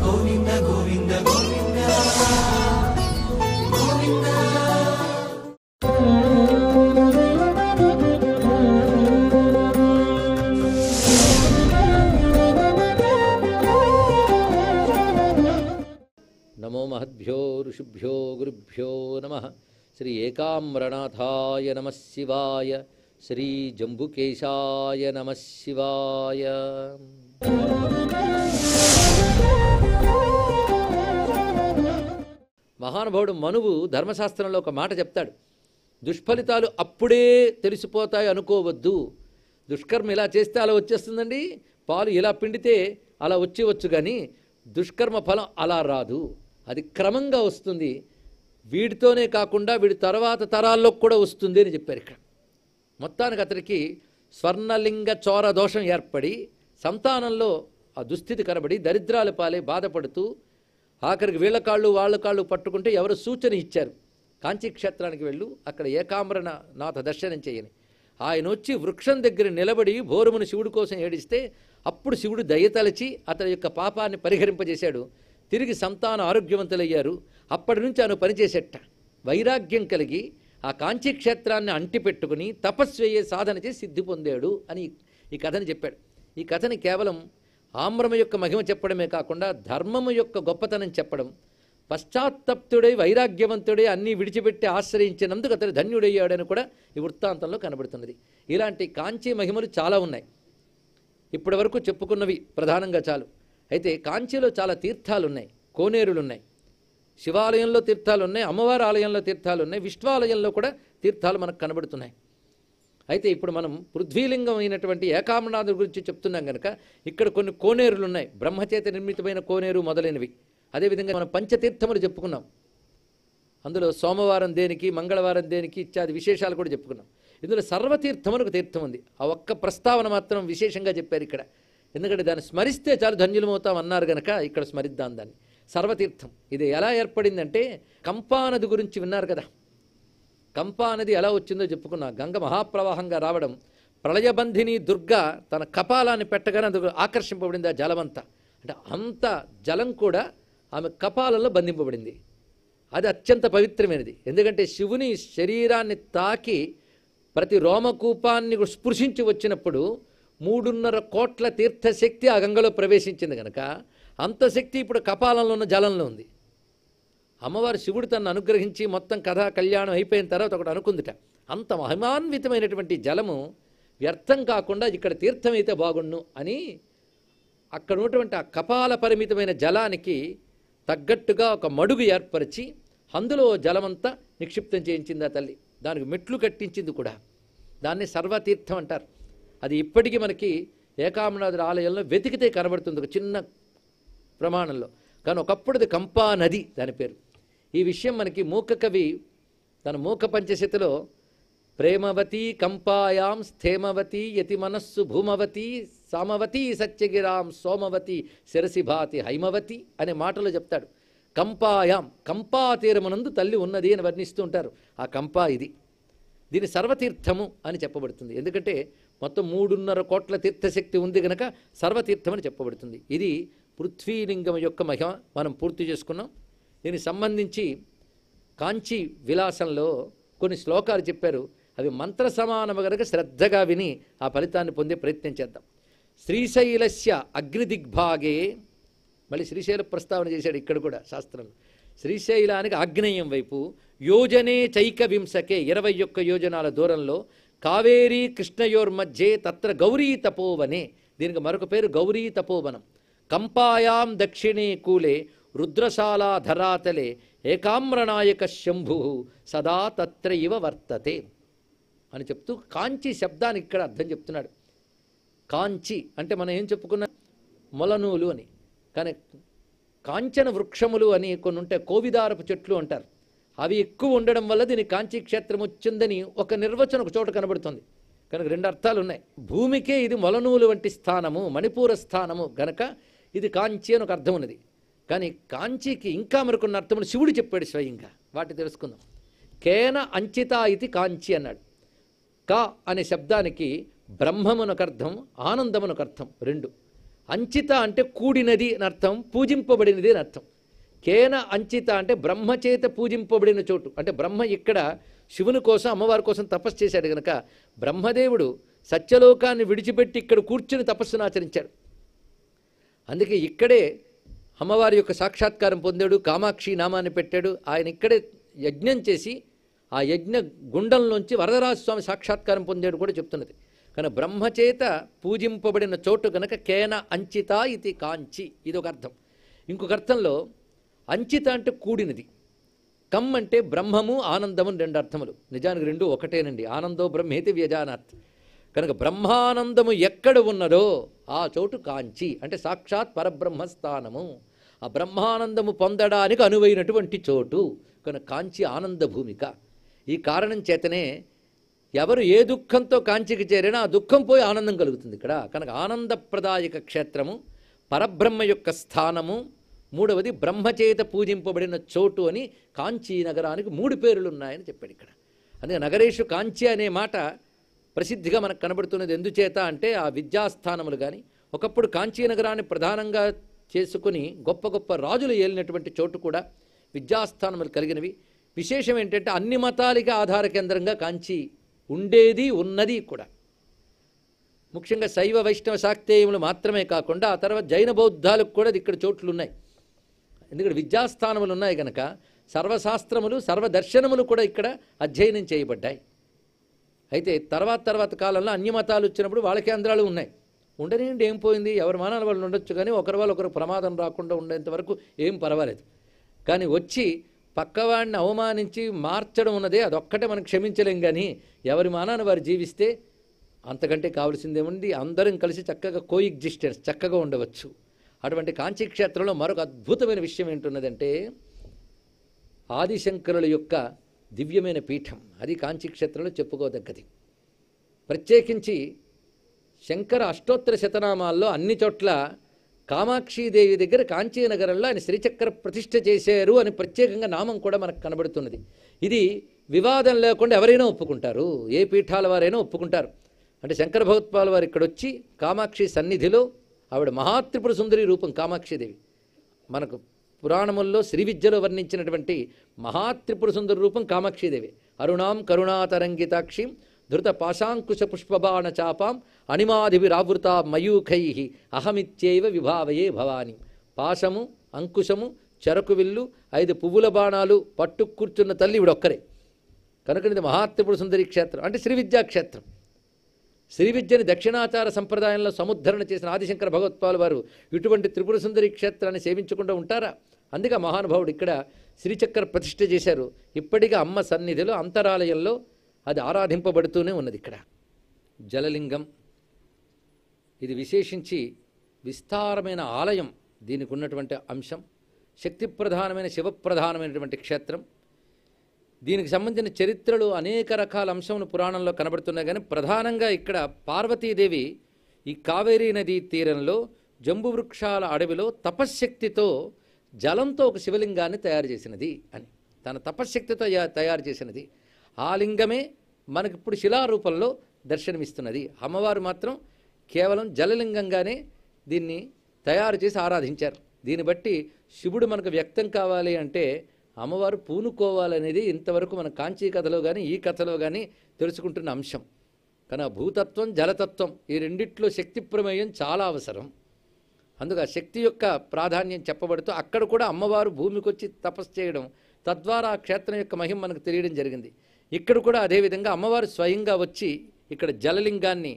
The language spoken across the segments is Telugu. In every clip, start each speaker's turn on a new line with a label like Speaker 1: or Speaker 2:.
Speaker 1: గోవింద గోవింద గోవింద గోవింద.
Speaker 2: నమో మహద్భ్యో ఋషిభ్యో గురుభ్యో నమః. శ్రీ ఏకామ్రనాథాయ నమః శివాయ. శ్రీ జంబుకేశాయ నమః శివాయ. మహానుభావుడు మనువు ధర్మశాస్త్రంలో ఒక మాట చెప్తాడు. దుష్ఫలితాలు అప్పుడే తెలిసిపోతాయి అనుకోవద్దు. దుష్కర్మ ఇలా చేస్తే అలా వచ్చేస్తుందండి, పాలు ఇలా పిండితే అలా వచ్చేవచ్చు, కానీ దుష్కర్మ ఫలం అలా రాదు, అది క్రమంగా వస్తుంది. వీడితోనే కాకుండా వీడి తర్వాత తరాల్లో కూడా వస్తుంది అని చెప్పారు. ఇక్కడ మొత్తానికి అతనికి స్వర్ణలింగ చోర దోషం ఏర్పడి సంతానంలో ఆ దుస్థితి కనబడి దరిద్రాల పాలే బాధపడుతూ ఆఖరికి వీళ్ళ కాళ్ళు వాళ్ళ కాళ్ళు పట్టుకుంటే ఎవరు సూచన ఇచ్చారు, కాంచీక్షేత్రానికి వెళ్ళు, అక్కడ ఏకాంబరణ నాథ దర్శనం చేయని. ఆయన వచ్చి వృక్షం దగ్గర నిలబడి భోరుమును శివుడి కోసం ఏడిస్తే అప్పుడు శివుడు దయతలచి అతని యొక్క పాపాన్ని పరిహరింపజేశాడు. తిరిగి సంతాన ఆరోగ్యవంతులయ్యారు. అప్పటి నుంచి ఆయన పనిచేసేట వైరాగ్యం కలిగి ఆ కాంచీక్షేత్రాన్ని అంటిపెట్టుకుని తపస్వయ్యే సాధన చేసి సిద్ధి పొందాడు అని ఈ కథని చెప్పాడు. ఈ కథని కేవలం ఆమ్రమ యొక్క మహిమ చెప్పడమే కాకుండా ధర్మము యొక్క గొప్పతనం చెప్పడం, పశ్చాత్తప్తుడై వైరాగ్యవంతుడై అన్నీ విడిచిపెట్టి ఆశ్రయించినందుకు అతడు ధన్యుడయ్యాడని కూడా ఈ వృత్తాంతంలో కనబడుతున్నది. ఇలాంటి కాంచీ మహిమలు చాలా ఉన్నాయి. ఇప్పటి వరకు చెప్పుకున్నవి ప్రధానంగా చాలు. అయితే కాంచీలో చాలా తీర్థాలు ఉన్నాయి, కోనేరులు ఉన్నాయి. శివాలయంలో తీర్థాలు ఉన్నాయి, అమ్మవారి ఆలయంలో తీర్థాలు ఉన్నాయి, విష్ణువాలయంలో కూడా తీర్థాలు మనకు కనబడుతున్నాయి. అయితే ఇప్పుడు మనం పృథ్వీలింగం అయినటువంటి ఏకాంబరనాథుడి గురించి చెప్తున్నాం కనుక ఇక్కడ కొన్ని కోనేరులు ఉన్నాయి, బ్రహ్మచేత నిర్మితమైన కోనేరు మొదలైనవి. అదేవిధంగా మనం పంచతీర్థములు చెప్పుకున్నాం. అందులో సోమవారం దేనికి, మంగళవారం దేనికి ఇత్యాది విశేషాలు కూడా చెప్పుకున్నాం. ఇందులో సర్వతీర్థములకు తీర్థం ఉంది. ఆ ఒక్క ప్రస్తావన మాత్రం విశేషంగా చెప్పారు ఇక్కడ. ఎందుకంటే దాన్ని స్మరిస్తే చాలు ధన్యులమవుతాం అన్నారు కనుక ఇక్కడ స్మరిద్దాం దాన్ని. సర్వతీర్థం ఇది ఎలా ఏర్పడిందంటే, కంపానది గురించి విన్నారు కదా. కంపానది ఎలా వచ్చిందో చెప్పుకున్నా. గంగ మహాప్రవాహంగా రావడం, ప్రళయబంధిని దుర్గ తన కపాలాన్ని పెట్టగానే అందుకు ఆకర్షింపబడింది ఆ జలమంతా. అంటే అంత జలం కూడా ఆమె కపాలంలో బంధింపబడింది. అది అత్యంత పవిత్రమైనది. ఎందుకంటే శివుని శరీరాన్ని తాకి ప్రతి రోమకూపాన్ని స్పృశించి వచ్చినప్పుడు 3.5 కోట్ల తీర్థశక్తి ఆ గంగలో ప్రవేశించింది కనుక అంత శక్తి ఇప్పుడు కపాలంలో ఉన్న జలంలో ఉంది. అమ్మవారు శివుడు తనను అనుగ్రహించి మొత్తం కథా కళ్యాణం అయిపోయిన తర్వాత ఒకటి అనుకుందిట, అంత మహిమాన్వితమైనటువంటి జలము వ్యర్థం కాకుండా ఇక్కడ తీర్థమైతే బాగుండు అని అక్కడ ఉన్నటువంటి ఆ కపాల పరిమితమైన జలానికి తగ్గట్టుగా ఒక మడుగు ఏర్పరిచి అందులో జలమంతా నిక్షిప్తం చేయించింది ఆ తల్లి. దానికి మెట్లు కట్టించింది కూడా. దాన్ని సర్వతీర్థం అంటారు. అది ఇప్పటికీ మనకి ఏకాంబరనాథుడి ఆలయంలో వెతికితే కనబడుతుంది ఒక చిన్న ప్రమాణంలో. కానీ ఒకప్పుడు అది కంపా నది దాని పేరు. ఈ విషయం మనకి మూక కవి తన మూక పంచశతిలో ప్రేమవతి కంపాయాం స్థేమవతి యతి మనస్సు భూమవతి సామవతి సత్యగిరాం సోమవతి శిరసిభాతి హైమవతి అనే మాటలో చెప్తాడు. కంపాయాం, కంపా తీరమునందు తల్లి ఉన్నది అని వర్ణిస్తూ ఉంటారు. ఆ కంపా ఇది. దీని సర్వతీర్థము అని చెప్పబడుతుంది. ఎందుకంటే మొత్తం 3.5 కోట్ల తీర్థశక్తి ఉంది కనుక సర్వతీర్థం అని చెప్పబడుతుంది. ఇది పృథ్వీలింగం యొక్క మహిమ మనం పూర్తి చేసుకున్నాం. దీనికి సంబంధించి కాంచీ విలాసంలో కొన్ని శ్లోకాలు చెప్పారు. అవి మంత్ర సమానము కనుక శ్రద్ధగా విని ఆ ఫలితాన్ని పొందే ప్రయత్నం చేద్దాం. శ్రీశైలస్య అగ్నిదిగ్భాగే, మళ్ళీ శ్రీశైల ప్రస్తావన చేశాడు ఇక్కడ కూడా శాస్త్రంలో. శ్రీశైలానికి ఆగ్నేయం వైపు యోజనే చైక వింసకే 21 యోజనాల దూరంలో కావేరీ కృష్ణయోర్మధ్యే తత్ర గౌరీ తపోవనే, దీనికి మరొక పేరు గౌరీ తపోవనం. కంపాయాం దక్షిణే కూలే రుద్రశాలా ధరాతలే ఏకామ్రనాయక శంభు సదా తత్ర ఇవ వర్తతే అని చెప్తూ కాంచి శబ్దానికి ఇక్కడ అర్థం చెప్తున్నాడు. కాంచి అంటే మనం ఏం చెప్పుకున్నాం, మొలనూలు అని. కానీ కాంచన వృక్షములు అని కొన్ని ఉంటాయి, కోవిదారపు చెట్లు అంటారు. అవి ఎక్కువ ఉండడం వల్ల దీని కాంచీ క్షేత్రం వచ్చిందని ఒక నిర్వచనం ఒక చోట కనబడుతుంది. కనుక 2 అర్థాలు ఉన్నాయి. భూమికే ఇది మొలనూలు వంటి స్థానము, మణిపూర స్థానము గనక ఇది కాంచి అని ఒక అర్థం ఉన్నది. కానీ కాంచీకి ఇంకా మరికొన్ని అర్థములు శివుడు చెప్పాడు స్వయంగా. వాటి తెలుసుకుందాం. కేన అంచిత ఇది కాంచి అన్నాడు. కా అనే శబ్దానికి బ్రహ్మమునకు అర్థం, ఆనందమునకు అర్థం 2. అంచిత అంటే కూడినది అని అర్థం, పూజింపబడినది అని అర్థం. కేన అంచిత అంటే బ్రహ్మచేత పూజింపబడిన చోటు. అంటే బ్రహ్మ ఇక్కడ శివుని కోసం అమ్మవారి కోసం తపస్సు చేశాడు కనుక బ్రహ్మదేవుడు సత్యలోకాన్ని విడిచిపెట్టి ఇక్కడ కూర్చుని తపస్సును ఆచరించాడు. అందుకే ఇక్కడే అమ్మవారి యొక్క సాక్షాత్కారం పొందాడు, కామాక్షి నామాన్ని పెట్టాడు. ఆయన ఇక్కడే యజ్ఞం చేసి ఆ యజ్ఞ గుండంలోంచి వరదరాజస్వామి సాక్షాత్కారం పొందాడు కూడా చెప్తున్నది. కానీ బ్రహ్మచేత పూజింపబడిన చోటు కనుక కేన అంచిత ఇది కాంచి, ఇది ఒక అర్థం. ఇంకొక అర్థంలో అంచిత అంటే కూడినది, కమ్ అంటే బ్రహ్మము ఆనందము రెండు అర్థములు. నిజానికి రెండు ఒకటేనండి. ఆనందో బ్రహ్మేతి వ్యజానాత్. కనుక బ్రహ్మానందము ఎక్కడ ఉన్నదో ఆ చోటు కాంచి అంటే సాక్షాత్ పరబ్రహ్మస్థానము, ఆ బ్రహ్మానందము పొందడానికి అనువైనటువంటి చోటు. కనుక కాంచి ఆనంద భూమిక. ఈ కారణం చేతనే ఎవరు ఏ దుఃఖంతో కాంచికి చేరినా ఆ దుఃఖం పోయి ఆనందం కలుగుతుంది ఇక్కడ. కనుక ఆనందప్రదాయక క్షేత్రము, పరబ్రహ్మ యొక్క స్థానము, మూడవది బ్రహ్మచేత పూజింపబడిన చోటు అని కాంచీ నగరానికి 3 పేర్లు ఉన్నాయని చెప్పాడు ఇక్కడ. అందుకే నగరేషు కాంచి అనే మాట ప్రసిద్ధిగా మనకు కనబడుతున్నది. ఎందుచేత అంటే ఆ విద్యాస్థానములు కానీ, ఒకప్పుడు కాంచీ నగరాన్ని ప్రధానంగా చేసుకుని గొప్ప గొప్ప రాజులు ఏలినటువంటి చోటు కూడా విద్యాస్థానములు కలిగినవి. విశేషం ఏంటంటే అన్ని మతాలకి ఆధార కేంద్రంగా కాంచి ఉండేది ఉన్నది కూడా. ముఖ్యంగా శైవ వైష్ణవ శాక్తేయములు మాత్రమే కాకుండా ఆ తర్వాత జైన బౌద్ధాలకు కూడా ఇక్కడ చోట్లు ఉన్నాయి. ఎందుకంటే విద్యాస్థానములు ఉన్నాయి కనుక సర్వశాస్త్రములు సర్వదర్శనములు కూడా ఇక్కడ అధ్యయనం చేయబడ్డాయి. అయితే తర్వాత కాలంలో అన్య మతాలు వచ్చినప్పుడు వాళ్ళ కేంద్రాలు ఉన్నాయి. ఉండనేంటి ఏం పోయింది, ఎవరి మానాలు వాళ్ళు ఉండొచ్చు, కానీ ఒకరి వాళ్ళు ఒకరు ప్రమాదం రాకుండా ఉండేంత వరకు ఏం పర్వాలేదు. కానీ వచ్చి పక్కవాడిని అవమానించి మార్చడం ఉన్నదే అదొక్కటే మనం క్షమించలేం. కానీ ఎవరి మానాన్ని వారు జీవిస్తే అంతకంటే కావాల్సిందేముంది, అందరం కలిసి చక్కగా కోఎగ్జిస్టెన్స్ చక్కగా ఉండవచ్చు. అటువంటి కాంచీ క్షేత్రంలో మరొక అద్భుతమైన విషయం ఏంటున్నదంటే ఆదిశంకరుల యొక్క దివ్యమైన పీఠం. అది కాంచీ క్షేత్రంలో చెప్పుకోదగ్గది. ప్రత్యేకించి శంకర అష్టోత్తర శతనామాల్లో అన్ని చోట్ల కామాక్షీదేవి దగ్గర కాంచీనగరంలో ఆయన శ్రీచక్ర ప్రతిష్ఠ చేశారు అని ప్రత్యేకంగా నామం కూడా మనకు కనబడుతున్నది. ఇది వివాదం లేకుండా ఎవరైనా ఒప్పుకుంటారు, ఏ పీఠాల వారైనా ఒప్పుకుంటారు. అంటే శంకర భగవత్పాల వారు ఇక్కడ వచ్చి కామాక్షి సన్నిధిలో ఆవిడ మహాత్రిపుర సుందరి రూపం కామాక్షీదేవి. మనకు పురాణముల్లో శ్రీ విద్యలో వర్ణించినటువంటి మహాత్రిపుర సుందరి రూపం కామాక్షీదేవి. అరుణాం కరుణాతరంగితాక్షిం ధృత పాశాంకుశ పుష్పబాణ చాపాం అణిమాదిభిరావృత మయూఖై అహమిత్యైవ విభావయే భవాని. పాశము, అంకుశము, చెరకు విల్లు, 5 పువ్వుల బాణాలు పట్టు కూర్చున్న తల్లి ఇవిడొక్కరే. కనుక ఇది మహాత్రిపుర సుందరి క్షేత్రం అంటే శ్రీ విద్యా క్షేత్రం. శ్రీ విద్యని దక్షిణాచార సంప్రదాయంలో సముద్ధరణ చేసిన ఆదిశంకర భగవత్పాల్ వారు ఇటువంటి త్రిపుర సుందరి క్షేత్రాన్ని సేవించకుండా ఉంటారా? అందుకే మహానుభావుడు ఇక్కడ శ్రీచక్ర ప్రతిష్ఠ చేశారు. ఇప్పటికీ అమ్మ సన్నిధిలో అంతరాలయంలో అది ఆరాధింపబడుతూనే ఉన్నది. ఇక్కడ జలలింగం, ఇది విశేషించి విస్తారమైన ఆలయం దీనికి ఉన్నటువంటి అంశం. శక్తి ప్రధానమైన శివప్రధానమైనటువంటి క్షేత్రం. దీనికి సంబంధించిన చరిత్రలు అనేక రకాల అంశములు పురాణంలో కనబడుతున్నాయి. కానీ ప్రధానంగా ఇక్కడ పార్వతీదేవి ఈ కావేరీ నదీ తీరంలో జంబు వృక్షాల అడవిలో తపశ్శక్తితో జలంతో ఒక శివలింగాన్ని తయారు చేసినది అని, తన తపశ్శక్తితో తయారు చేసినది. ఆ లింగమే మనకిప్పుడు శిలారూపంలో దర్శనమిస్తున్నది. అమ్మవారు మాత్రం కేవలం జలలింగంగానే దీన్ని తయారు చేసి ఆరాధించారు. దీన్ని బట్టి శివుడు మనకు వ్యక్తం కావాలి అంటే అమ్మవారు పూనుకోవాలనేది ఇంతవరకు మన కాంచీ కథలో కానీ ఈ కథలో కానీ తెలుసుకుంటున్న అంశం. కానీ ఆ భూతత్వం జలతత్వం ఈ రెండిట్లో శక్తి ప్రమేయం చాలా అవసరం. అందుకు ఆ శక్తి యొక్క ప్రాధాన్యం చెప్పబడుతూ అక్కడ కూడా అమ్మవారు భూమికి వచ్చి తపస్సు చేయడం, తద్వారా ఆ క్షేత్రం యొక్క మహిమ మనకు తెలియడం జరిగింది. ఇక్కడ కూడా అదేవిధంగా అమ్మవారు స్వయంగా వచ్చి ఇక్కడ జలలింగాన్ని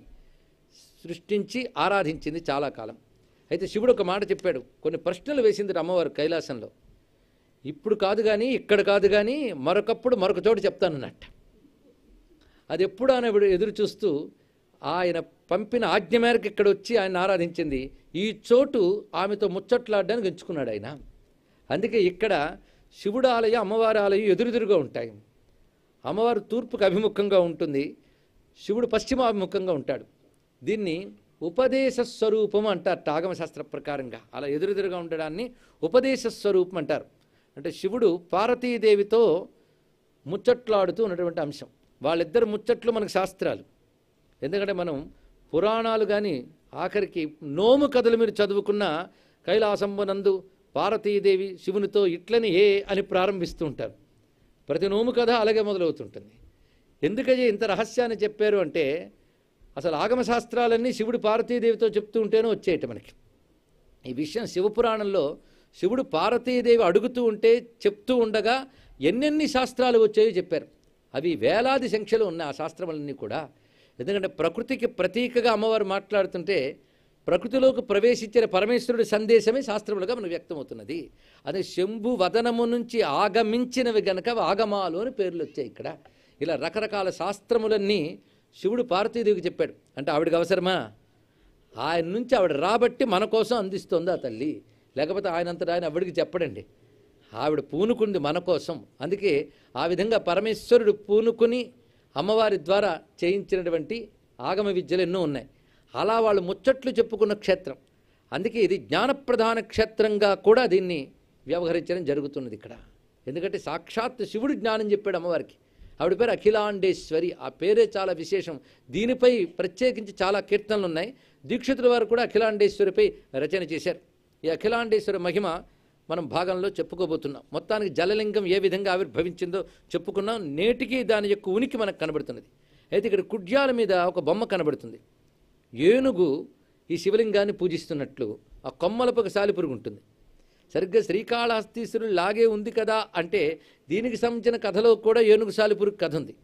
Speaker 2: సృష్టించి ఆరాధించింది చాలా కాలం. అయితే శివుడు ఒక మాట చెప్పాడు, కొన్ని ప్రశ్నలు వేసింది అమ్మవారు కైలాసంలో. ఇప్పుడు కాదు కానీ, ఇక్కడ కాదు కానీ, మరొకప్పుడు మరొక చోటు చెప్తానన్నట్ట. అది ఎప్పుడు ఆయన ఎదురు చూస్తూ ఆయన పంపిన ఆజ్ఞ మేరకు ఇక్కడ వచ్చి ఆయన ఆరాధించింది. ఈ చోటు ఆమెతో ముచ్చట్లాడడానికి ఎంచుకున్నాడు ఆయన. అందుకే ఇక్కడ శివుడు ఆలయం, అమ్మవారి ఆలయం ఎదురెదురుగా ఉంటాయి. అమ్మవారు తూర్పుకు అభిముఖంగా ఉంటుంది, శివుడు పశ్చిమాభిముఖంగా ఉంటాడు. దీన్ని ఉపదేశ స్వరూపం అంటారు ఆగమశాస్త్ర ప్రకారంగా. అలా ఎదురెదురుగా ఉండడాన్ని ఉపదేశ స్వరూపం అంటారు. అంటే శివుడు పార్వతీదేవితో ముచ్చట్లాడుతూ ఉన్నటువంటి అంశం. వాళ్ళిద్దరు ముచ్చట్లు మనకు శాస్త్రాలు. ఎందుకంటే మనం పురాణాలు కానీ ఆఖరికి నోము కథలు మీరు చదువుకున్న కైలాసంబనందు పార్వతీదేవి శివునితో ఇట్లని ఏ అని ప్రారంభిస్తూ ఉంటారు. ప్రతి నోము కథ అలాగే మొదలవుతుంటుంది. ఎందుకని ఇంత రహస్యాన్ని చెప్పారు అంటే అసలు ఆగమశాస్త్రాలన్నీ శివుడు పార్వతీదేవితో చెప్తూ ఉంటేనే వచ్చేయట మనకి. ఈ విషయం శివపురాణంలో శివుడు పార్వతీదేవి అడుగుతూ ఉంటే చెప్తూ ఉండగా ఎన్నెన్ని శాస్త్రాలు వచ్చాయో చెప్పారు. అవి వేలాది సంఖ్యలో ఉన్నాయి ఆ శాస్త్రములన్నీ కూడా. ఎందుకంటే ప్రకృతికి ప్రతీకగా అమ్మవారు మాట్లాడుతుంటే ప్రకృతిలోకి ప్రవేశించిన పరమేశ్వరుడి సందేశమే శాస్త్రములుగా మనకు వ్యక్తమవుతున్నది. అదే శంభు వదనము నుంచి ఆగమించినవి గనక ఆగమాలు అని పేర్లు వచ్చాయి ఇక్కడ. ఇలా రకరకాల శాస్త్రములన్నీ శివుడు పార్వతీదేవికి చెప్పాడు. అంటే ఆవిడకి అవసరమా? ఆయన నుంచి ఆవిడ రాబట్టి మన కోసం అందిస్తుంది ఆ తల్లి. లేకపోతే ఆయనంతటా ఆయన ఆవిడికి చెప్పడండి. ఆవిడ పూనుకుంది మన కోసం. అందుకే ఆ విధంగా పరమేశ్వరుడు పూనుకుని అమ్మవారి ద్వారా చేయించినటువంటి ఆగమ విద్యలు ఎన్నో ఉన్నాయి. అలా వాళ్ళు ముచ్చట్లు చెప్పుకున్న క్షేత్రం. అందుకే ఇది జ్ఞానప్రధాన క్షేత్రంగా కూడా దీన్ని వ్యవహరించడం జరుగుతున్నది ఇక్కడ. ఎందుకంటే సాక్షాత్ శివుడు జ్ఞానం చెప్పాడు అమ్మవారికి. ఆవిడ పేరు అఖిలాండేశ్వరి. ఆ పేరే చాలా విశేషం. దీనిపై ప్రత్యేకించి చాలా కీర్తనలు ఉన్నాయి. దీక్షితుల వారు కూడా అఖిలాండేశ్వరిపై రచన చేశారు. ఈ అఖిలాండేశ్వరి మహిమ మనం భాగంలో చెప్పుకోబోతున్నాం. మొత్తానికి జలలింగం ఏ విధంగా ఆవిర్భవించిందో చెప్పుకున్నాం. నేటికి దాని యొక్క ఉనికి మనకు కనబడుతున్నది. అయితే ఇక్కడ కుడ్యాల మీద ఒక బొమ్మ కనబడుతుంది. ఏనుగు ఈ శివలింగాన్ని పూజిస్తున్నట్లు ఆ కొమ్మలపై సాలిపురుగు ఉంటుంది. సరిగ్గా శ్రీకాళహస్తీశ్వరుడు లాగే ఉంది కదా అంటే దీనికి సంబంధించిన కథలో కూడా ఏనుగు సాలిపురుగు కథ ఉంది.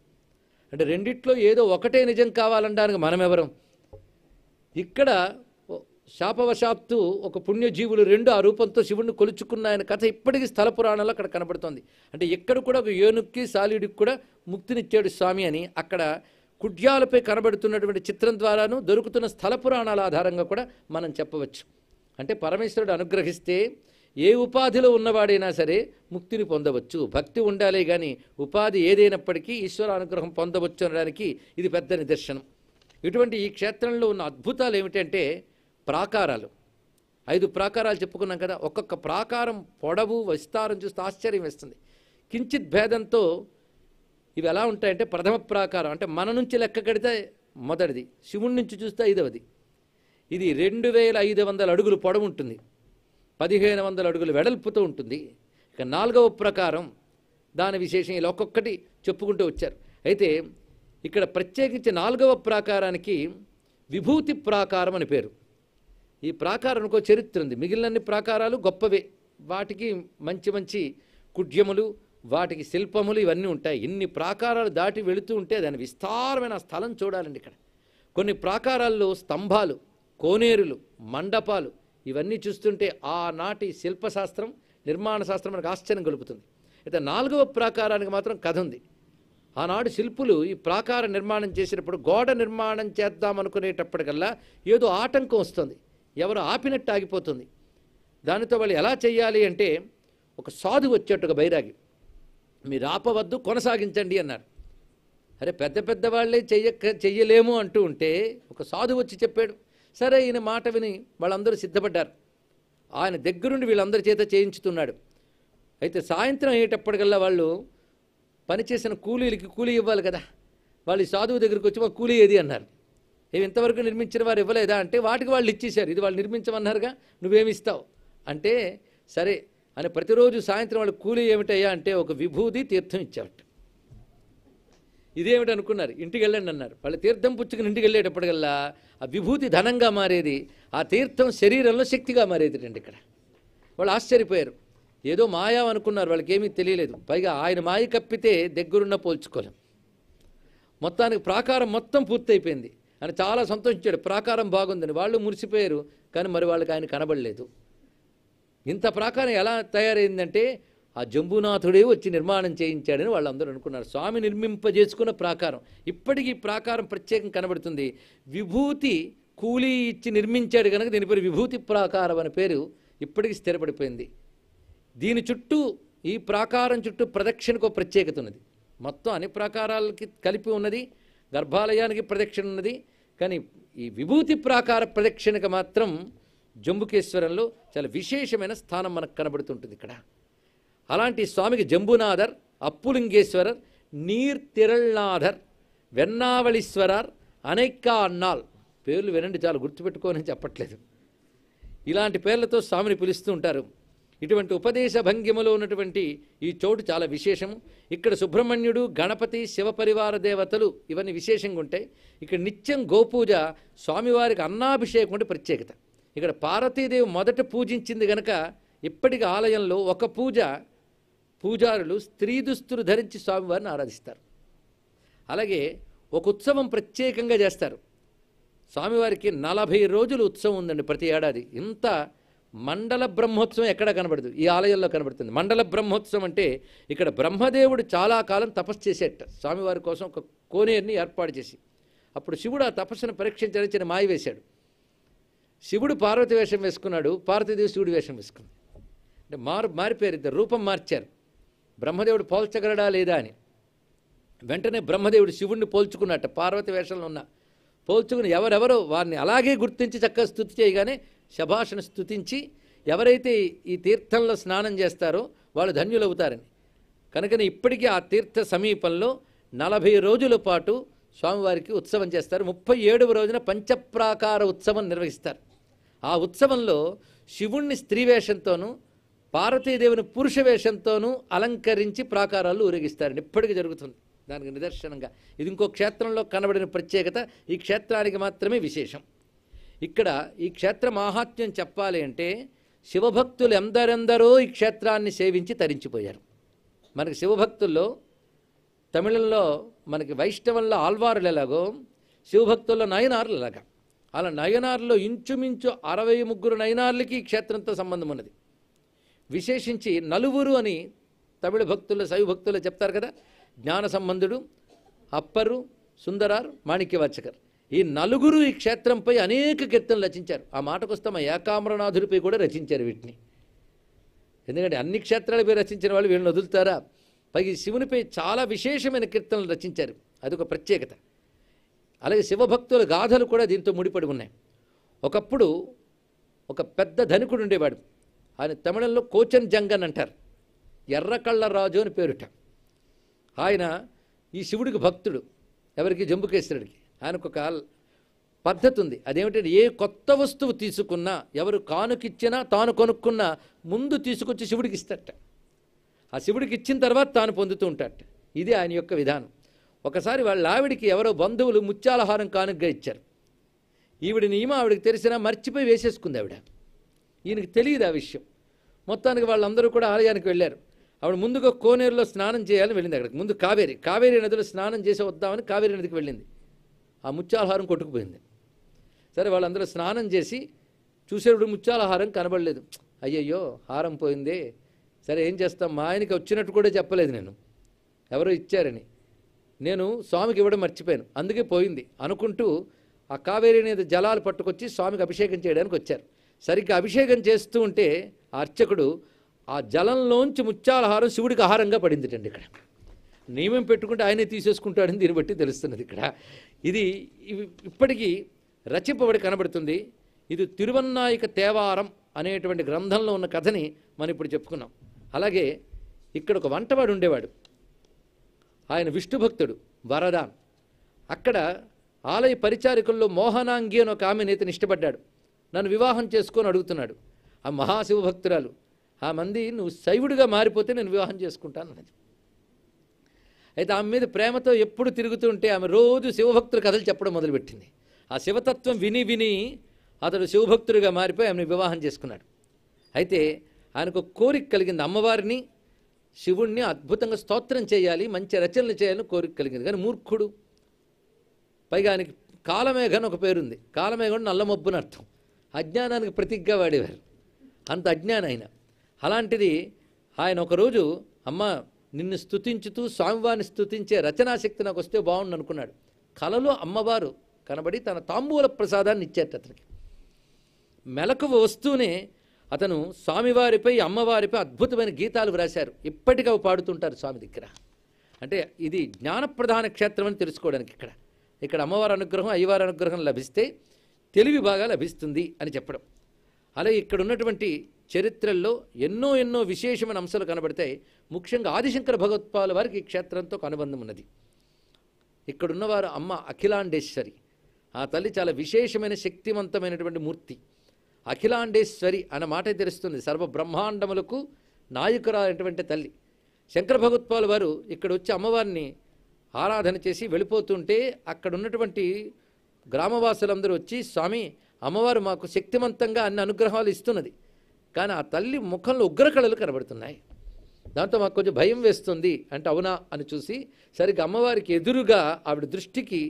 Speaker 2: అంటే రెండిట్లో ఏదో ఒకటే నిజం కావాలనడానికి మనమెవరం? ఇక్కడ శాపవశాత్తు ఒక పుణ్యజీవులు రెండు ఆ రూపంతో శివుడిని కొలుచుకున్నాయని కథ ఇప్పటికీ స్థల పురాణంలో అక్కడ కనబడుతోంది. అంటే ఎక్కడ కూడా ఒక ఏనుక్కి సాలీడికి కూడా ముక్తినిచ్చాడు స్వామి అని అక్కడ కుడ్యాలపై కనబడుతున్నటువంటి చిత్రం ద్వారాను దొరుకుతున్న స్థల పురాణాల ఆధారంగా కూడా మనం చెప్పవచ్చు. అంటే పరమేశ్వరుడు అనుగ్రహిస్తే ఏ ఉపాధిలో ఉన్నవాడైనా సరే ముక్తిని పొందవచ్చు. భక్తి ఉండాలే కానీ ఉపాధి ఏదైనప్పటికీ ఈశ్వర అనుగ్రహం పొందవచ్చు అనడానికి ఇది పెద్ద నిదర్శనం. ఇటువంటి ఈ క్షేత్రంలో ఉన్న అద్భుతాలు ఏమిటంటే ప్రాకారాలు. 5 ప్రాకారాలు చెప్పుకున్నాం కదా. ఒక్కొక్క ప్రాకారం పొడవు విస్తారం చూస్తే ఆశ్చర్యం వేస్తుంది. కించిత్ భేదంతో ఇవి ఎలా ఉంటాయంటే ప్రథమ ప్రాకారం అంటే మన నుంచి లెక్క కడితే మొదటిది, శివుడి నుంచి చూస్తే 5వది. ఇది 2500 అడుగులు పొడవు ఉంటుంది, 1500 అడుగులు వెడల్పుతో ఉంటుంది. ఇక 4వ ప్రకారం దాని విశేషం ఇలా ఒక్కొక్కటి చెప్పుకుంటూ వచ్చారు. అయితే ఇక్కడ ప్రత్యేకించి 4వ ప్రాకారానికి విభూతి ప్రాకారం అని పేరు. ఈ ప్రాకారానికి ఒక చరిత్ర ఉంది. మిగిలినన్ని ప్రాకారాలు గొప్పవే, వాటికి మంచి మంచి కుడ్యములు, వాటికి శిల్పములు ఇవన్నీ ఉంటాయి. ఇన్ని ప్రాకారాలు దాటి వెళుతూ ఉంటే దాని విస్తారమైన స్థలం చూడాలండి. ఇక్కడ కొన్ని ప్రాకారాల్లో స్తంభాలు, కోనేరులు, మండపాలు ఇవన్నీ చూస్తుంటే ఆనాటి శిల్పశాస్త్రం, నిర్మాణ శాస్త్రం మనకు ఆశ్చర్యం కలుపుతుంది. అయితే 4వ ప్రాకారానికి మాత్రం కథ ఉంది. ఆనాడు శిల్పులు ఈ ప్రాకార నిర్మాణం చేసినప్పుడు గోడ నిర్మాణం చేద్దామనుకునేటప్పటికల్లా ఏదో ఆటంకం వస్తుంది, ఎవరు ఆపినట్టు ఆగిపోతుంది. దానితో వాళ్ళు ఎలా చేయాలి అంటే ఒక సాధువు వచ్చేట్టుగా బైరాగి, మీరు ఆపవద్దు కొనసాగించండి అన్నారు. అరే పెద్ద పెద్ద వాళ్ళే చెయ్యలేము అంటూ ఉంటే ఒక సాధువు వచ్చి చెప్పాడు. సరే ఈయన మాట విని వాళ్ళందరూ సిద్ధపడ్డారు. ఆయన దగ్గరుండి వీళ్ళందరి చేత చేయించుతున్నాడు. అయితే సాయంత్రం అయ్యేటప్పటికల్లా వాళ్ళు పనిచేసిన కూలీలకి కూలీ ఇవ్వాలి కదా. వాళ్ళు ఈ సాధువు దగ్గరికి వచ్చి మా కూలీ ఏది అన్నారు. ఇవి ఇంతవరకు నిర్మించిన వారు ఇవ్వలేదా అంటే వాటికి వాళ్ళు ఇచ్చేశారు. ఇది వాళ్ళు నిర్మించమన్నారుగా, నువ్వేమి ఇస్తావు అంటే సరే అని ప్రతిరోజు సాయంత్రం వాళ్ళు కూలీ ఏమిటయ్యా అంటే ఒక విభూది తీర్థం ఇచ్చావట. ఇదేమిటి అనుకున్నారు, ఇంటికి వెళ్ళండి అన్నారు. వాళ్ళు తీర్థం పుచ్చుకుని ఇంటికి వెళ్ళేటప్పటికల్లా ఆ విభూతి ధనంగా మారేది, ఆ తీర్థం శరీరంలో శక్తిగా మారేది రండి. ఇక్కడ వాళ్ళు ఆశ్చర్యపోయారు. ఏదో మాయా అనుకున్నారు, వాళ్ళకి ఏమీ తెలియలేదు. పైగా ఆయన మాయ కప్పితే దగ్గరున్న పోల్చుకోలేం. మొత్తానికి ప్రాకారం మొత్తం పూర్తయిపోయింది అని చాలా సంతోషించాడు. ప్రాకారం బాగుందని వాళ్ళు మురిసిపోయారు. కానీ మరి వాళ్ళకి ఆయన కనబడలేదు. ఇంత ప్రాకారం ఎలా తయారైందంటే ఆ జంబునాథుడే వచ్చి నిర్మాణం చేయించాడని వాళ్ళందరూ అనుకున్నారు. స్వామి నిర్మింపజేసుకున్న ప్రాకారం. ఇప్పటికీ ప్రాకారం ప్రత్యేకం కనబడుతుంది. విభూతి కూలీ ఇచ్చి నిర్మించాడు కనుక దీని పేరు విభూతి ప్రాకారం అనే పేరు ఇప్పటికీ స్థిరపడిపోయింది. దీని చుట్టూ ఈ ప్రాకారం చుట్టూ ప్రదక్షిణకు ఒక ప్రత్యేకత ఉన్నది. మొత్తం అన్ని ప్రాకారాలకి కలిపి ఉన్నది. గర్భాలయానికి ప్రదక్షిణ ఉన్నది. కానీ ఈ విభూతి ప్రాకార ప్రదక్షిణకు మాత్రం జంబుకేశ్వరంలో చాలా విశేషమైన స్థానం మనకు కనబడుతుంటుంది ఇక్కడ. అలాంటి స్వామికి జంబునాథర్, అప్పులింగేశ్వరర్, నీర్ తిరళ్నాథర్, వెన్నావళీశ్వరర్, అనైక్కా అన్నాల్ పేర్లు వినండి, చాలా గుర్తుపెట్టుకోనని చెప్పట్లేదు. ఇలాంటి పేర్లతో స్వామిని పిలుస్తూ ఉంటారు. ఇటువంటి ఉపదేశ భంగిమలో ఉన్నటువంటి ఈ చోటు చాలా విశేషము. ఇక్కడ సుబ్రహ్మణ్యుడు, గణపతి, శివపరివార దేవతలు ఇవన్నీ విశేషంగా ఉంటాయి. ఇక్కడ నిత్యం గోపూజ, స్వామివారికి అన్నాభిషేకం అంటే ప్రత్యేకత. ఇక్కడ పార్వతీదేవి మొదట పూజించింది గనక ఇప్పటికి ఆలయంలో ఒక పూజారులు స్త్రీ దుస్తులు ధరించి స్వామివారిని ఆరాధిస్తారు. అలాగే ఒక ఉత్సవం ప్రత్యేకంగా చేస్తారు. స్వామివారికి 40 రోజులు ఉత్సవం ఉందండి ప్రతి ఏడాది. ఇంత మండల బ్రహ్మోత్సవం ఎక్కడా కనబడదు, ఈ ఆలయంలో కనబడుతుంది. మండల బ్రహ్మోత్సవం అంటే ఇక్కడ బ్రహ్మదేవుడు చాలా కాలం తపస్సు చేసేట స్వామివారి కోసం ఒక కోనేరుని ఏర్పాటు చేసి. అప్పుడు శివుడు ఆ తపస్సును పరీక్షించాలని చిన్న మాయ వేశాడు. శివుడు పార్వతి వేషం వేసుకున్నాడు, పార్వతీదేవి శివుడు వేషం వేసుకుంది. అంటే మారిపోయారు, ఇద్దరు రూపం మార్చారు. బ్రహ్మదేవుడు పోల్చగలడా లేదా అని వెంటనే బ్రహ్మదేవుడు శివుడిని పోల్చుకున్నట్ట, పార్వతి వేషంలో ఉన్న పోల్చుకుని ఎవరెవరో వారిని అలాగే గుర్తించి చక్కగా స్తుతి చేయగానే శభాషను స్తుతించి ఎవరైతే ఈ తీర్థంలో స్నానం చేస్తారో వాళ్ళు ధన్యులవుతారని. కనుకనే ఇప్పటికీ ఆ తీర్థ సమీపంలో 40 రోజుల పాటు స్వామివారికి ఉత్సవం చేస్తారు. 37వ రోజున పంచప్రాకార ఉత్సవం నిర్వహిస్తారు. ఆ ఉత్సవంలో శివుణ్ణి స్త్రీ వేషంతోనూ పార్వతీదేవిని పురుష వేషంతోనూ అలంకరించి ప్రాకారాలు ఊరేగిస్తారండి. ఇప్పటికీ జరుగుతుంది. దానికి నిదర్శనంగా ఇది ఇంకో క్షేత్రంలో కనబడిన ప్రత్యేకత, ఈ క్షేత్రానికి మాత్రమే విశేషం. ఇక్కడ ఈ క్షేత్ర మాహాత్మ్యం చెప్పాలి అంటే శివభక్తులు ఎందరెందరో ఈ క్షేత్రాన్ని సేవించి తరించిపోయారు. మనకి శివభక్తుల్లో తమిళంలో మనకి వైష్ణవంలో ఆల్వారులు ఎలాగో శివభక్తుల్లో నయనార్లు ఎలాగా, అలా నయనార్లో ఇంచుమించు 63 నయనార్లకి ఈ క్షేత్రంతో సంబంధం ఉన్నది. విశేషించి నలుగురు అని తమిళ భక్తుల్లో శైవ భక్తుల్లో చెప్తారు కదా, జ్ఞాన సంబంధుడు, అప్పరు, సుందరార్, మాణిక్యవాచకర్, ఈ నలుగురు ఈ క్షేత్రంపై అనేక కీర్తనలు రచించారు. ఆ మాటకొస్తే మా ఏకామ్రనాథుడిపై కూడా రచించారు వీటిని. ఎందుకంటే అన్ని క్షేత్రాలపై రచించిన వాళ్ళు వీళ్ళని వదులుతారా? పైకి శివునిపై చాలా విశేషమైన కీర్తనలు రచించారు, అదొక ప్రత్యేకత. అలాగే శివభక్తుల గాథలు కూడా దీంతో ముడిపడి ఉన్నాయి. ఒకప్పుడు ఒక పెద్ద ధనికుడు ఉండేవాడు. ఆయన తమిళంలో కోచన్ జంగన్ అంటారు, ఎర్రకళ్ళరాజు అని పేరుట. ఆయన ఈ శివుడికి భక్తుడు, ఎవరికి జంబుకేశ్వరుడికి. ఆయనకు ఒక పద్ధతి ఉంది. అదేమిటంటే ఏ కొత్త వస్తువు తీసుకున్నా, ఎవరు కానుకిచ్చినా తాను కొనుక్కున్నా ముందు తీసుకొచ్చి శివుడికి ఇస్తట. ఆ శివుడికి ఇచ్చిన తర్వాత తాను పొందుతూ ఉంటాట. ఇది ఆయన యొక్క విధానం. ఒకసారి వాళ్ళ ఆవిడికి ఎవరో బంధువులు ముత్యాలహారం కానుకగా ఇచ్చారు. ఈవిడ నియమం ఆవిడికి తెలిసినా మర్చిపోయి వేసేసుకుంది ఆవిడ. ఈయనకి తెలియదు ఆ విషయం. మొత్తానికి వాళ్ళందరూ కూడా ఆలయానికి వెళ్ళారు. ఆవిడ ముందుగా కోనేరులో స్నానం చేయాలని వెళ్ళింది. అక్కడికి ముందు కావేరి నదిలో స్నానం చేసి వద్దామని కావేరి నదికి వెళ్ళింది. ఆ ముత్యాలహారం కొట్టుకుపోయింది. సరే వాళ్ళందరూ స్నానం చేసి చూసేప్పుడు ముత్యాలహారం కనబడలేదు. అయ్యయ్యో హారం పోయిందే, సరే ఏం చేస్తాం, మా ఆయనకి వచ్చినట్టు కూడా చెప్పలేదు నేను, ఎవరో ఇచ్చారని. నేను స్వామికి ఇవ్వడం మర్చిపోయాను, అందుకే పోయింది అనుకుంటూ ఆ కావేరి నది జలాలు పట్టుకొచ్చి స్వామికి అభిషేకం చేయడానికి వచ్చారు. సరిగ్గా అభిషేకం చేస్తూ ఉంటే ఆ అర్చకుడు ఆ జలంలోంచి ముత్యాలహారం శివుడికి ఆహారంగా పడిందిటండి. ఇక్కడ నియమం పెట్టుకుంటే ఆయనే తీసేసుకుంటాడని దీన్ని బట్టి తెలుస్తున్నది. ఇక్కడ ఇది ఇప్పటికీ రచింపబడి కనబడుతుంది. ఇది తిరువన్నాయిక తేవారం అనేటువంటి గ్రంథంలో ఉన్న కథని మనం ఇప్పుడు చెప్పుకున్నాం. అలాగే ఇక్కడ ఒక వంటవాడు ఉండేవాడు, ఆయన విష్ణుభక్తుడు వరదాన్. అక్కడ ఆలయ పరిచారికుల్లో మోహనాంగి అని ఒక ఆమె నేతని ఇష్టపడ్డాడు. నన్ను వివాహం చేసుకొని అడుగుతున్నాడు. ఆ మహాశివభక్తురాలు ఆ మంది, నువ్వు శైవుడిగా మారిపోతే నేను వివాహం చేసుకుంటాను అన్నది. అయితే ఆమె మీద ప్రేమతో ఎప్పుడు తిరుగుతూ ఉంటే ఆమె రోజు శివభక్తుల కథలు చెప్పడం మొదలుపెట్టింది. ఆ శివతత్వం విని విని అతడు శివభక్తుడిగా మారిపోయి ఆమెను వివాహం చేసుకున్నాడు. అయితే ఆయనకు కోరిక కలిగింది, అమ్మవారిని శివుణ్ణి అద్భుతంగా స్తోత్రం చేయాలి, మంచి రచనలు చేయాలని కోరిక కలిగింది. కానీ మూర్ఖుడు. పైగా ఆయనకి కాలమేఘన్ ఒక పేరుంది. కాలమేఘన్ నల్లమబ్బుని అర్థం. అజ్ఞానానికి ప్రతీకగా వాడేవారు, అంత అజ్ఞానం ఆయన. అలాంటిది ఆయన ఒకరోజు, అమ్మ నిన్ను స్తుతించుతూ స్వామివారిని స్తుతించే రచనాశక్తి నాకు వస్తే బాగుండు అనుకున్నాడు. కలలో అమ్మవారు కనబడి తన తాంబూల ప్రసాదాన్ని ఇచ్చారు అతనికి. మెలకువ వస్తూనే అతను స్వామివారిపై అమ్మవారిపై అద్భుతమైన గీతాలు వ్రాశారు. ఇప్పటికీ అవి పాడుతుంటారు స్వామి దగ్గర. అంటే ఇది జ్ఞానప్రధాన క్షేత్రం అని తెలుసుకోవడానికి ఇక్కడ అమ్మవారి అనుగ్రహం అయ్యవారి అనుగ్రహం లభిస్తే తెలివి బాగా లభిస్తుంది అని చెప్పడం. అలాగే ఇక్కడ ఉన్నటువంటి చరిత్రల్లో ఎన్నో విశేషమైన అంశాలు కనబడతాయి. ముఖ్యంగా ఆదిశంకర భగవత్పాదుల వారికి ఈ క్షేత్రంతో అనుబంధం ఉన్నది. ఇక్కడున్నవారు అమ్మ అఖిలాండేశ్వరి, ఆ తల్లి చాలా విశేషమైన శక్తివంతమైనటువంటి మూర్తి. అఖిలాండేశ్వరి అన్న మాట తెలుస్తుంది. సర్వ బ్రహ్మాండములకు నాయకురాలైనటువంటి తల్లి. శంకర భగవత్పాల్ వారు ఇక్కడ వచ్చి అమ్మవారిని ఆరాధన చేసి వెళ్ళిపోతుంటే అక్కడ ఉన్నటువంటి గ్రామవాసులందరూ వచ్చి, స్వామి అమ్మవారు మాకు శక్తివంతంగా అన్ని అనుగ్రహాలు ఇస్తున్నది, కానీ ఆ తల్లి ముఖంలో ఉగ్రకళలు కనబడుతున్నాయి, దాంతో మాకు కొంచెం భయం వేస్తుంది అంటే, అవునా అని చూసి సరిగ్గా అమ్మవారికి ఎదురుగా ఆవిడ దృష్టికి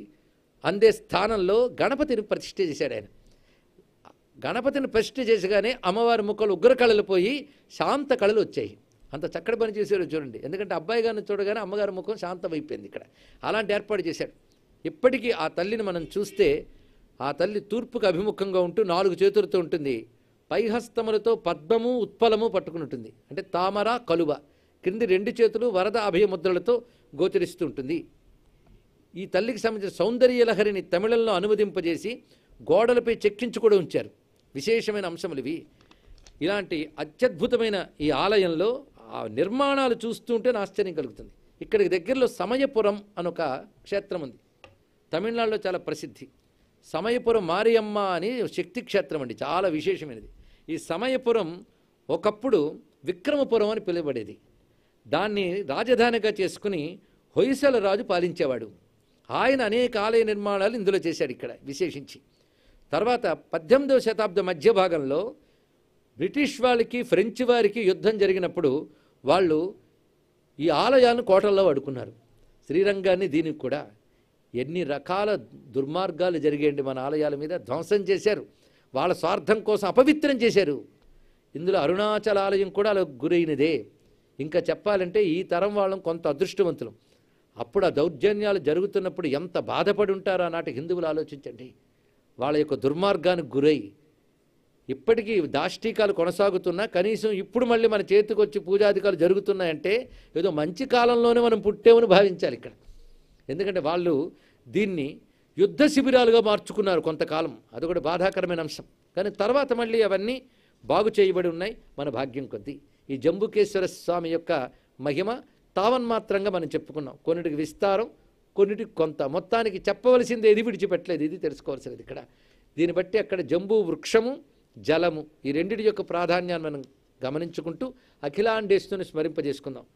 Speaker 2: అందే స్థానంలో గణపతిని ప్రతిష్ఠ చేశాడు ఆయన. గణపతిని ప్రతిష్ఠ చేసగానే అమ్మవారి ముఖంలో ఉగ్రకళలు పోయి శాంత కళలు వచ్చాయి. అంత చక్కటి పని చేశారు చూడండి. ఎందుకంటే అబ్బాయి గారిని చూడగానే అమ్మగారి ముఖం శాంతమైపోయింది. ఇక్కడ అలాంటి ఏర్పాటు చేశాడు. ఇప్పటికీ ఆ తల్లిని మనం చూస్తే ఆ తల్లి తూర్పుకు అభిముఖంగా ఉంటూ 4 చేతులతో ఉంటుంది. పైహస్తములతో పద్మము ఉత్పలము పట్టుకుని ఉంటుంది. అంటే తామర కలువ, క్రింది 2 చేతులు వరద అభయముద్రలతో గోచరిస్తూ ఉంటుంది. ఈ తల్లికి సంబంధించిన సౌందర్యలహరిని తమిళంలో అనువదింపజేసి గోడలపై చెక్కించి కూడా ఉంచారు. విశేషమైన అంశములు ఇవి. ఇలాంటి అత్యద్భుతమైన ఈ ఆలయంలో ఆ నిర్మాణాలు చూస్తుంటే ఆశ్చర్యం కలుగుతుంది. ఇక్కడికి దగ్గరలో సమయపురం అనొక క్షేత్రం ఉంది. తమిళనాడులో చాలా ప్రసిద్ధి. సమయపురం మారియమ్మ అని శక్తి క్షేత్రం అండి, చాలా విశేషమైనది. ఈ సమయపురం ఒకప్పుడు విక్రమపురం అని పిలువబడేది. దాన్ని రాజధానిగా చేసుకుని హొయసల రాజు పాలించేవాడు. ఆయన అనేక ఆలయ నిర్మాణాలు ఇందులో చేశాడు ఇక్కడ విశేషించి. తర్వాత 18వ శతాబ్దం మధ్య భాగంలో బ్రిటిష్ వాళ్ళకి ఫ్రెంచ్ వారికి యుద్ధం జరిగినప్పుడు వాళ్ళు ఈ ఆలయాలను కోటల్లో వాడుకున్నారు. శ్రీరంగాన్ని దీనికి కూడా ఎన్ని రకాల దుర్మార్గాలు జరిగేయండి మన ఆలయాల మీద. ధ్వంసం చేశారు, వాళ్ళ స్వార్థం కోసం అపవిత్రం చేశారు. ఇందులో అరుణాచల ఆలయం కూడా అలా గురైనదే. ఇంకా చెప్పాలంటే ఈ తరం వాళ్ళం కొంత అదృష్టవంతులం. అప్పుడు ఆ దౌర్జన్యాలు జరుగుతున్నప్పుడు ఎంత బాధపడి ఉంటారో ఆనాటి హిందువులు ఆలోచించండి. వాళ్ళ యొక్క దుర్మార్గానికి గురై ఇప్పటికీ దాష్టీకాలు కొనసాగుతున్నా కనీసం ఇప్పుడు మళ్ళీ మన చేతికి వచ్చి పూజాధికాలు జరుగుతున్నాయంటే ఏదో మంచి కాలంలోనే మనం పుట్టేమని భావించాలి ఇక్కడ. ఎందుకంటే వాళ్ళు దీన్ని యుద్ధ శిబిరాలుగా మార్చుకున్నారు కొంతకాలం. అది కూడా బాధాకరమైన అంశం. కానీ తర్వాత మళ్ళీ అవన్నీ బాగు చేయబడి ఉన్నాయి మన భాగ్యం కొద్దీ. ఈ జంబుకేశ్వర స్వామి యొక్క మహిమ తావన్మాత్రంగా మనం చెప్పుకున్నాం. కొన్నిటికి విస్తారం, కొన్నిటికి కొంత. మొత్తానికి చెప్పవలసింది ఏది విడిచిపెట్టలేదు. ఇది తెలుసుకోవాల్సినది ఇక్కడ. దీన్ని బట్టి అక్కడ జంబూ వృక్షము, జలము, ఈ రెండిటి యొక్క ప్రాధాన్యాన్ని మనం గమనించుకుంటూ అఖిలాండేశ్వరుని స్మరింపజేసుకుందాం.